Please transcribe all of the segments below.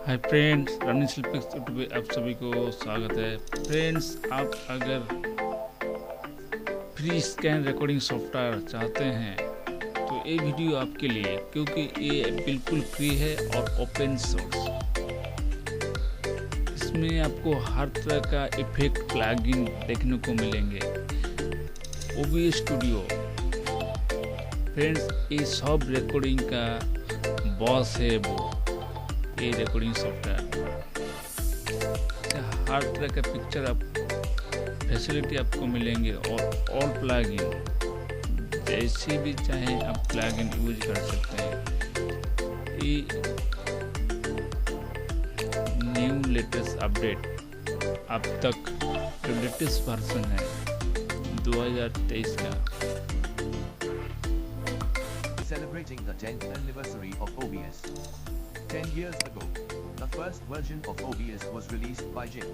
Hi friends, RaniSelectPlex YouTube पे आप सभी को स्वागत है। फ्रेंड्स, आप अगर फ्री स्कैन रिकॉर्डिंग सॉफ्टवेयर चाहते हैं तो ये वीडियो आपके लिए, क्योंकि ये बिल्कुल फ्री है और ओपन सोर्स। इसमें आपको हर तरह का इफेक्ट प्लगइन देखने को मिलेंगे। OBS Studio फ्रेंड्स, ये सब रिकॉर्डिंग का बॉस है। वो ये रिकॉर्डिंग सॉफ्टवेयर हर तरह का पिक्चर आप फैसिलिटी आपको मिलेंगे और ऑल प्लगइन जैसे भी चाहे आप प्लगइन यूज कर सकते हैं। ये न्यू लेटेस्ट अपडेट अब तक जो लेटेस्ट वर्जन है 2023 का। Celebrating the 10th anniversary of OBS. 10 years ago, the first version of OBS was released by Jim.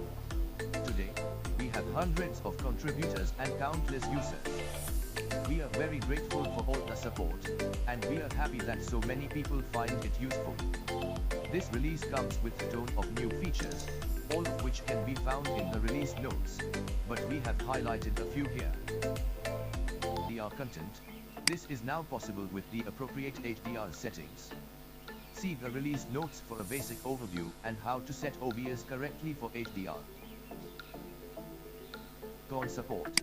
Today, we have hundreds of contributors and countless users. We are very grateful for all the support, and we are happy that so many people find it useful. This release comes with a ton of new features, all of which can be found in the release notes, but we have highlighted a few here. HDR content. This is now possible with the appropriate HDR settings. See the release notes for a basic overview and how to set OBS correctly for HDR. Tone support.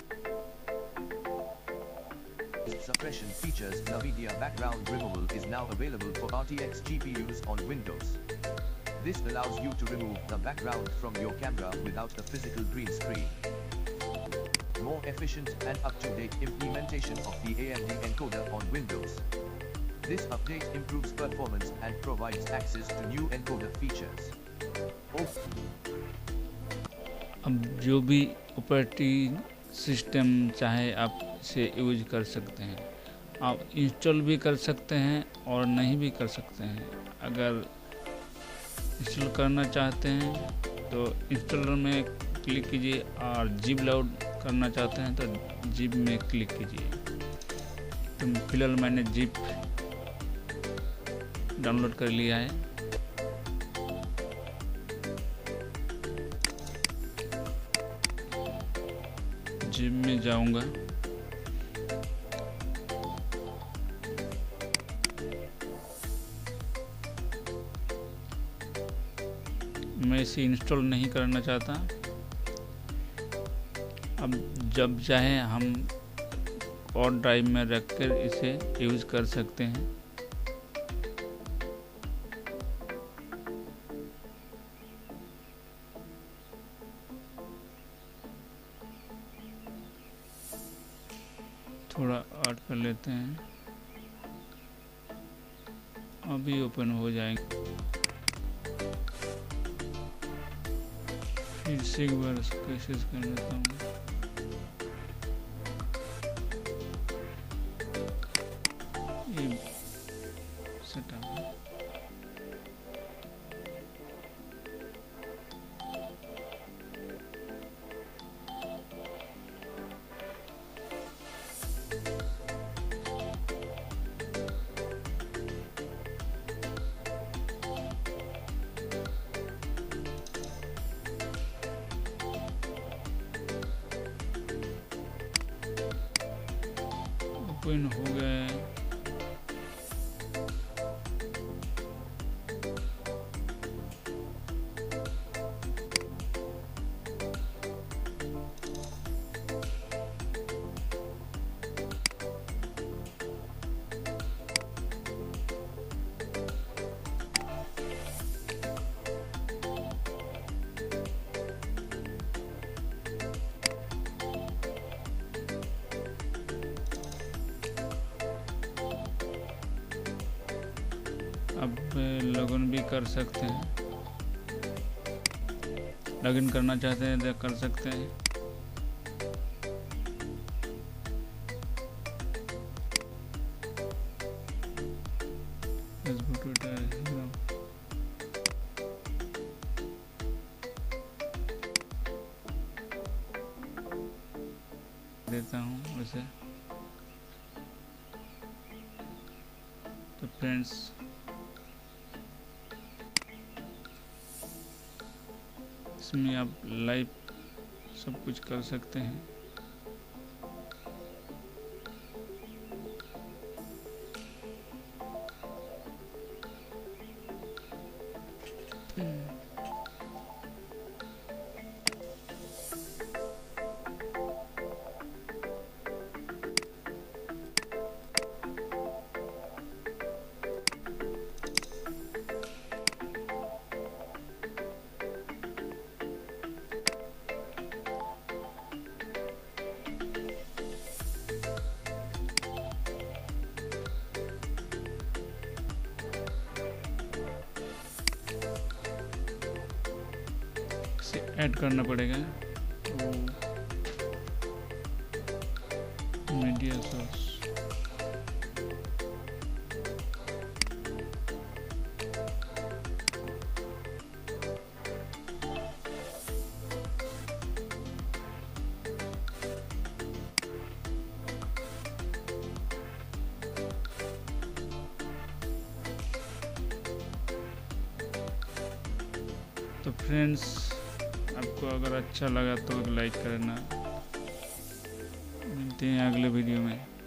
Suppression features. NVIDIA Background Removal is now available for RTX GPUs on Windows. This allows you to remove the background from your camera without a physical green screen. More efficient and up-to-date implementation of the AMD Encoder on Windows. This update improves performance and provides access to new encoder features. अब जो भी operating system चाहे आप इसे use कर सकते हैं। आप इंस्टॉल भी कर सकते हैं और नहीं भी कर सकते हैं। अगर इंस्टॉल करना चाहते हैं तो इंस्टॉलर में क्लिक कीजिए, और जिप लोड करना चाहते हैं तो जिप में क्लिक कीजिए। तो फिलहाल मैंने जिप डाउनलोड कर लिया है। जिप में जाऊंगा, मैं इसे इंस्टॉल नहीं करना चाहता। अब जब चाहे हम और ड्राइव में रखकर इसे यूज कर सकते हैं। थोड़ा ऐड कर लेते हैं, अभी ओपन हो जाएंगे। फिर से एक बार कोशिश कर लेता हूँ। ये सेटअप है। ओपन हो गया है। अब लॉगिन भी कर सकते हैं। लॉगिन करना चाहते हैं तो कर सकते हैं। फेसबुक, ट्विटर, देता हूँ वैसे। तो फ्रेंड्स, इसमें आप लाइव सब कुछ कर सकते हैं। ऐड करना पड़ेगा तो मीडिया सोर्स। तो फ्रेंड्स, आपको अगर अच्छा लगा तो लाइक करना। मिलते हैं अगले वीडियो में।